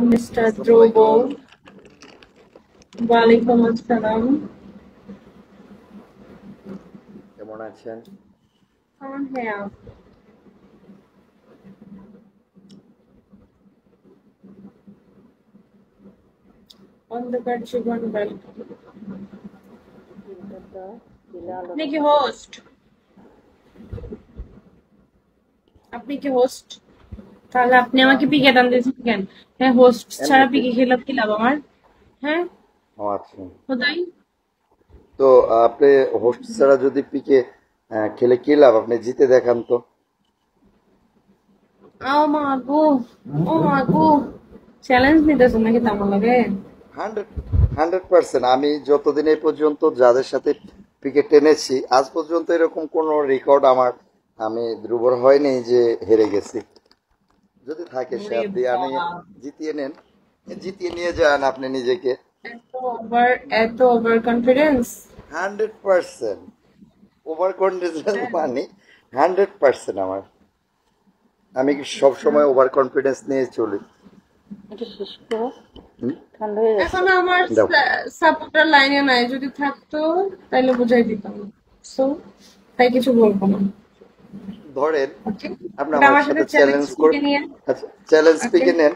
Mister ধ্রুব। আসসালামু ওয়ালাইকুম আসসালাম। কেমন আছেন? হ্যাঁ, অন্ধকার জীবন গল্প। আপনি কি হোস্ট? আপনি কি হোস্ট? তাহলে আপনি না, আমাকে পিকে টান দিয়েছেন কেন? হ্যাঁ, হোস্ট ছাড়া এমনিতে। পিকে খেলে কি লাভ আমার? হ্যাঁ, ও আচ্ছা। খোদাই। তো আপনি হোস্ট ছাড়া যদি পিকে খেলে কি লাভ? আপনি জিতে দেখান তো। ও মা গো, ও মা গো, চ্যালেঞ্জ নিতেছেন নাকি তেমন লাগে? 100% আমি যতদিন এই পর্যন্ত যাদের সাথে পিকে টেনেছি আজ পর্যন্ত এরকম কোনো রেকর্ড আমি ধ্রুবর হয়নি যে হেরে গেছি। যদি থাকে সে ওরে আপনি আনি বাবা, জিতিয়ে নেন, জিতিয়ে নিয়ে যান আপনি নিজেকে। এত ওভার, এত ওভার কনফিডেন্স। 100% ওভার কনফিডেন্স মানে 100% আমার। আমি সব আচ্ছা, সময় ওভার কনফিডেন্স নিয়ে চলি। এটা শেষ করো, হুম? ঠান্ডা হয়ে যাচ্ছে। এখন আমার দাও। সাপোর্টার লাইনে নাই, যদি থাকতো তাইলে বুঝাই দিতাম। সো তাই কিছু বলবো না। ধরেন ওকে, আপনি বাট আমার আমার সাথে সাথে চ্যালেঞ্জ থেকে নিয়ে। আচ্ছা, চ্যালেঞ্জ ওকে, পিকে নেন।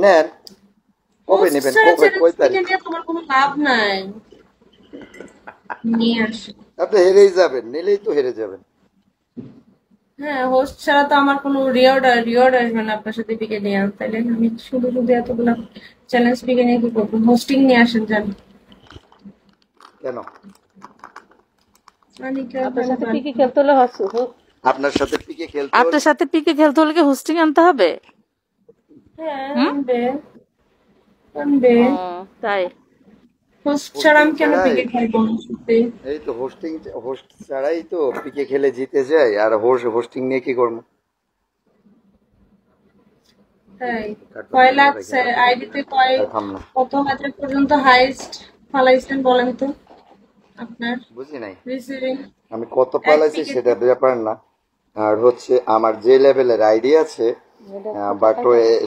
নেন। কবে হোস্ট নেবেন? ছাড়া কবে? চ্যালেঞ্জ কয় থেকে তারিখ? নিয়ে তোমার কোনো লাভ নাই। নিয়ে আসো। আপনি হেরেই যাবেন, নিলেই তো হেরে যাবেন। হ্যাঁ, হোস্ট ছাড়া তো আমার কোনো রিওয়ার্ড আসবে না আপনার সাথে পিকে নিয়ে। তাইলে আমি শুধু শুধু এতগুলা চ্যালেঞ্জ পিকে নিয়ে কি করবো? হোস্টিং নিয়ে আসেন যান। কেন? মানিকা আপনার ভালো সাথে গান। পিকে খেলতে হলে আপনার সাথে পিকে খেলতে হলে আপনার সাথে পিকে খেলতে হলে কি হোস্টিং আনতে হবে? হ্যাঁ, হুম। আনবে, আনবে। ও, তাই? হোস্ট ছাড়া হোস্টিং আমি কেন ছাড়াই, পিকে খাইবো আমার সাথে? এই তো হোস্ট ছাড়াই তো পিকে খেলে জিতে যায়। আর হোস্টিং নিয়ে কি করবো? তাই কার্টুন কয় গুলো লাখ রেখে দাও, আইডিতে কয়, আর খাম না। কত হাজার পর্যন্ত হাইস্ট ফালাইছেন বলেন তো আপনার বুঝি নাই রিসিভিং আমি কত এক পালাইছি পিকেতে? সেটা ব্যাপার না। আর হচ্ছে আমার যে লেভেলের আইডিয়া আছে, বাট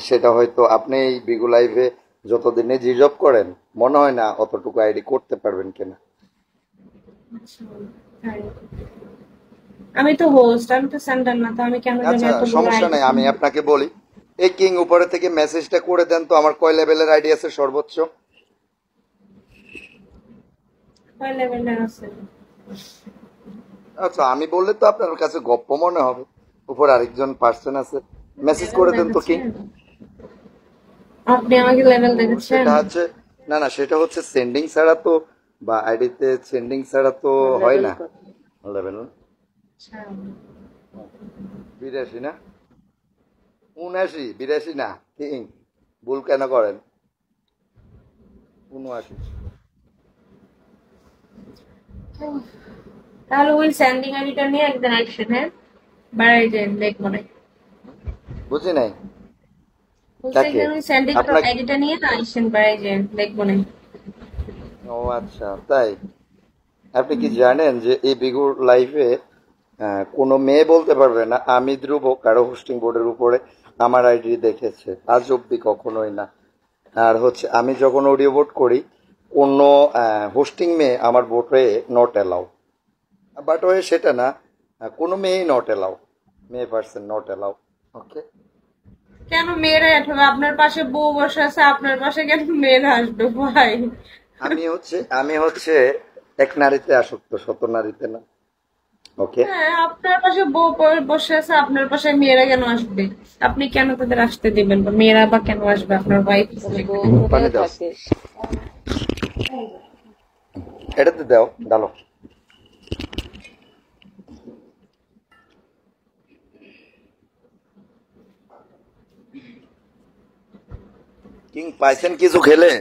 সেটা হয়তো আপনি এই বিগু লাইফে যতদিনে জিজব করেন মনে হয় না অতটুকু আইডি করতে পারবেন কিনা। আচ্ছা, তাই। আমি তো হোস্ট, আমি তো সেন্টার না, তো আমি কেন জানি আচ্ছা, এতগুলো সমস্যা আইডি। নাই, আমি আপনাকে বলি। এই কিং উপরে থেকে মেসেজটা করে দেন তো আমার কয় লেভেলের আইডি আছে সর্বোচ্চ। কয় লেভেলের আছে? আচ্ছা, আমি বললে তো আপনার কাছে গপ্প মনে হবে। উপর আরেকজন পার্সন আছে, মেসেজ লেভেল করে দেন তো কিং। দেখাচ্ছেন? আপনি আমাকে লেভেল ও দেখাচ্ছেন? সেটা হচ্ছে, না না, সেটা হচ্ছে সেন্ডিং ছাড়া তো, বা আইডিতে সেন্ডিং ছাড়া তো হয় লেভেল না কত? লেভেল। আচ্ছা, 82 না, 79, 82 না কিং, ভুল কেন করেন? 79। তাহলে ওই স্যান্ডিং আইডিটা নিয়ে একদিন অ্যাকশন, হ্যাঁ, বাড়াই যান দেখবো না। বুঝি নাই বলছে কাকে? একদিন ওই স্যান্ডিং আপনাকে? আইডিটা নিয়ে না আইসেন, বাড়াই যান দেখবো না। ও আচ্ছা, তাই? আপনি কি জানেন যে এই বিগুর লাইফে কোনো মেয়ে বলতে পারবে না আমি ধ্রুব কারো হোস্টিং বোর্ডের উপরে আমার আইডি দেখেছে, আজ অব্দি কখনোই না। আর হচ্ছে আমি যখন অডিও বোর্ড করি কোনো হোস্টিং মেয়ে আমার বোর্ডে নট অ্যালাউ। বাট ওয়ে সেটা না, কোনো মেয়েই নট অ্যালাউ, মেয়ে পার্সন নট অ্যালাউ। ওকে। কেন মেয়েরা আসবে? আপনার পাশে বউ বসে আছে, আপনার পাশে কেন মেয়েরা আসবে ভাই? আমি হচ্ছে এক নারীতে আসক্ত, শত নারীতে না। ওকে। হ্যাঁ, আপনার পাশে বউ বসে আছে, আপনার পাশে মেয়েরা কেন আসবে? আপনি কেন তাদের আসতে দিবেন? বা মেয়েরা বা কেন আসবে আপনার ওয়াইফ তাহলে বউ এখানে? পানি ঘরেও দাও, থাকে। এটাতে দাও, ডালো। কিং পাইছেন কিছু খেলে?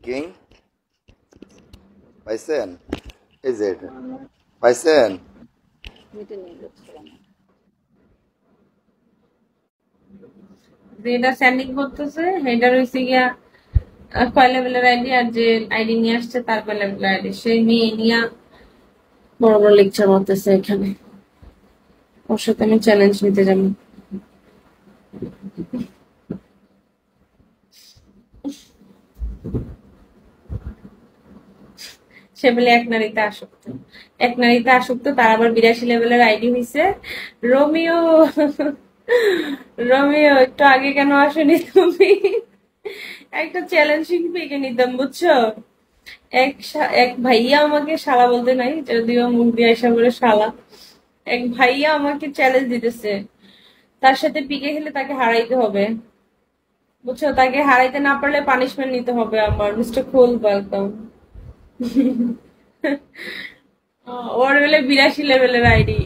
কিং পাইছেন? এই যে এটা পাইছেন? মিটে নিয়ে যাচ্ছিলাম। যেটা স্যান্ডিং করতেছে সেটা রয়েছে গিয়া কয় লেভেলের আইডি, আর যে আইডি নিয়ে আসছে তার কয় লেভেলের আইডি, সেই মেয়ে নিয়ে বড় বড় লেকচার মারতেছে এখানে। ওর সাথে আমি চ্যালেঞ্জ নিতে যাবো। সে বলে এক নারীতে আসক্ত, এক নারীতে আসক্ত, তার আবার 82 লেভেলের আইডি হইছে। রোমিও, রোমিও একটু আগে কেন আসনি তুমি? একটা চ্যালেঞ্জ শিখে নিতাম বুঝছো। এক ভাইয়া আমাকে শালা বলতে নাই, যদিও মুখ দিয়ে আসা বলে শালা। এক ভাইয়া আমাকে চ্যালেঞ্জ দিতেছে, তার সাথে পিকে খেলে তাকে হারাইতে হবে বুঝছো, তাকে হারাইতে না পারলে পানিশমেন্ট নিতে হবে আমার। মিস্টার কুল, ওয়েলকাম। ওর হলে 82 লেভেলের আইডি।